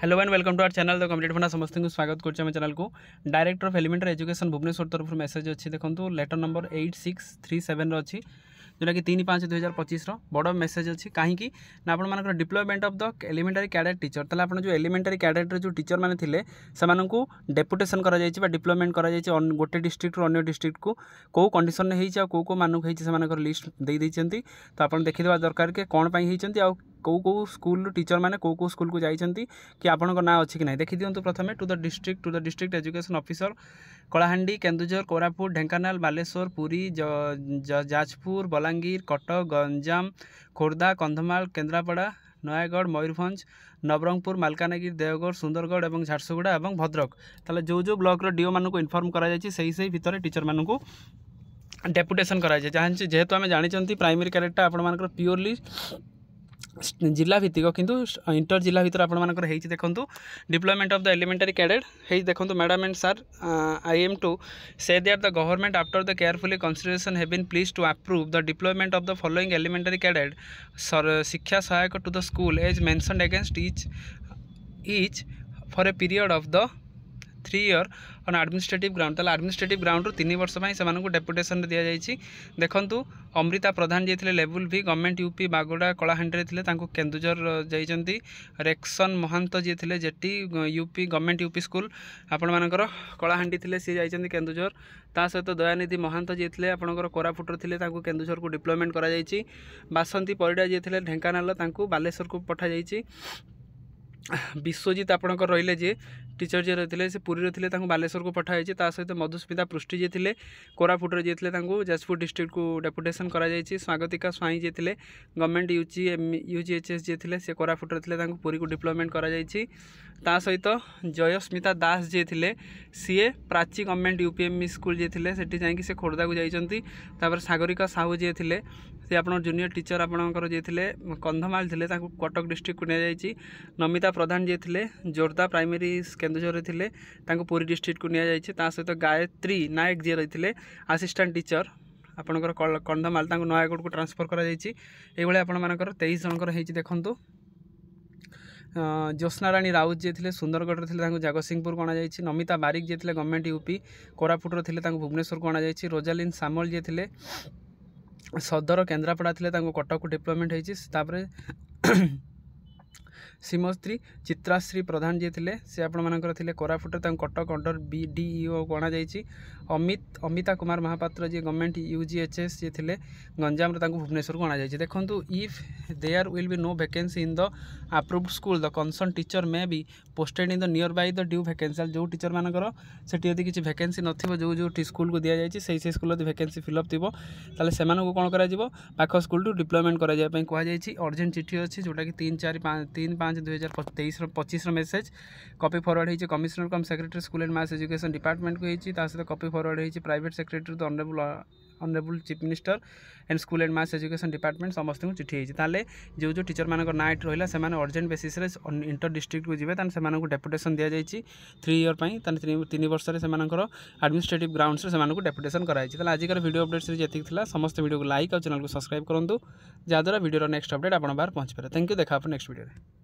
Hello and welcome to our channel the complete funda समस्त को स्वागत करछे चैनल को director of elementary education Bhubaneswar तरफ मेसेज अच्छी देखो लेटर नंबर 8637 अच्छी जोटा कि 3/5/2025 बड़ मेसेज अच्छी कहीं ना आप deployment of the elementary cadet teacher ताले आप जो एलिमेंटरी कैडेट जो टीचर मैंने थे से डेपुटेशन कर डिप्लॉयमेंट कर गोटे डिस्ट्रिक्ट रू अन्य डिस्ट्रिक्ट को कौ कंडीशन में कौ मानक से लिस्ट दे देते तो आप देखीदा दरकार कि कौन होती आ कौ कौ स्कूल टीचर मैंने कौ कौ स्कूल को जाइए कि आपण ना अच्छी कि ना देखी दिंतु प्रथम to the district education officer Kalahandi Kendujhar Koraput Dhenkanal Balasore Puri Jajpur Balangir Cuttack Ganjam Khordha Kandhamal Kendrapara Nayagarh Mayurbhanj Nabarangpur Malkangiri Deogarh Sundargarh और झारसुगुड़ा और भद्रक ताले जो जो ब्लॉक डीओ मानक इनफॉर्म कर भितर टीचर मानक डेपुटेशन कराई जेहेतु आम जानी प्राइमरी कैडेटा आपण प्योरली जिला भित्तिक किंतु इंटर जिला भितर आपर देखूँ deployment of the elementary cadet है देखूँ madam and sir I am to say that the government after the carefully consideration have been please to approve the deployment of the following elementary cadet शिक्षा सहायक to the school as mentioned against each for a period of the 3 year on administrative ground ताला administrative ground 3 वर्ष से deputation दि जाइए देखूँ Amrita Pradhan ji level भी government UP बागोड़ा कलाहांडी थे केन्दुझर जाइए रेक्सन महंत जी थे जेटी यूपी गवर्नमेंट यूपी स्कूल आपर कलाहांडी थे सी जाइए केन्दुझर ता सहित दयानिधि महंत जी थे आपंकर कोरापुटर थे केन्दुझर को डिप्लॉयमेंट कर बासंती परिडा जी थे ढेंकानाल बालेश्वर को पठा जाइए विश्वजीत आपणकर रहिले जी टीचर जी रही थे पुरी थे बालेश्वर को पठाई सहित मधुस्मिता पृष्टि जी थे कोरापुटर जी थे जाजपुर डिस्ट्रिक्ट को डेपुटेशन कर स्वागतिका स्वाई जी थे गवर्नमेंट यूजीएचएस जी थे सी कोरापुटर थे पुरी को डिप्लॉयमेंट कर सहित जयस्मिता दास जी थे सीए प्राची गवर्नमेंट यूपीएमई स्कूल जी थे सेठी जाकि से खोर्धा को जाइए सागरिका साहू जी थे सी आप जूनियर टीचर आपणकर जी थे कंधमाल थे कटक डिस्ट्रिक्ट को नि नमिता प्रधान जी थे जोरदा प्राइमरी केन्दुझर थे पुरी डिस्ट्रिक्ट को नि सहित गायत्री नायक जी रही थे असिस्टेंट टीचर आपणकर कंधमाल नयागढ़ को ट्रांसफर कर आपर 23 जनकर देखूँ ज्योत्ना राणी राउत जी थे सुंदरगढ़ थे जगतसिंहपुर को अणाई नमिता बारिक जी थे गवर्नमेंट यूपी कोरापुटर थे भुवनेश्वर को अणाई रोजालीन सामल जी थे सदर केन्द्रापड़ा थे कटक को डिप्लॉयमेंट होती श्रीमती चित्राश्री प्रधान जी थे सी आपर कोरापुट कटक अंडर BDEO को अणाई अमिता कुमार महापात्र जी गवर्नमेंट यूजीएचएस जी थे गंजाम भुवनेश्वर को अणाई देखूँ if there will be no vacancy in the approved school the concern teacher may be posted in the near by the due vacancy जो टीचर मानकर से किसी वैकेंसी नथिबो जो जो स्कूल को दि जाए से स्कूल वैकेंसी फिलअप थी ताले से कौन कर पाख स्कूल टू डिप्लॉयमेंट कराई कहुई अर्जेंट चिठी अच्छी जोटा कि 3/5/2023 मेसेज कॉपी फॉरवर्ड होती commissioner come secretary school and mass education department को होती सहित कॉपी फॉरवर्ड होती private secretary the honourable chief minister and school and mass education department समस्त को चिठी होती ताले जो जो टीचर मान ना रहा से अर्जेंट बेसिस इंटर डिस्ट्रिक्ट को जीवे से डेपुटेशन दि जाइए 3 year 3 वर्ष से एडमिनिस्ट्रेटिव ग्राउंड से डेपुटेशन कराई आजिकार वीडियो अपडेट सीरीज ये समस्त वीडियो को लाइक और चैनल को सब्सक्राइब करूँ जहाँद्वारा वीडियो नेक्स्ट अपडेट आप बाहर पहुँच पाए थैंक यू देखा नेक्स्ट वीडियो।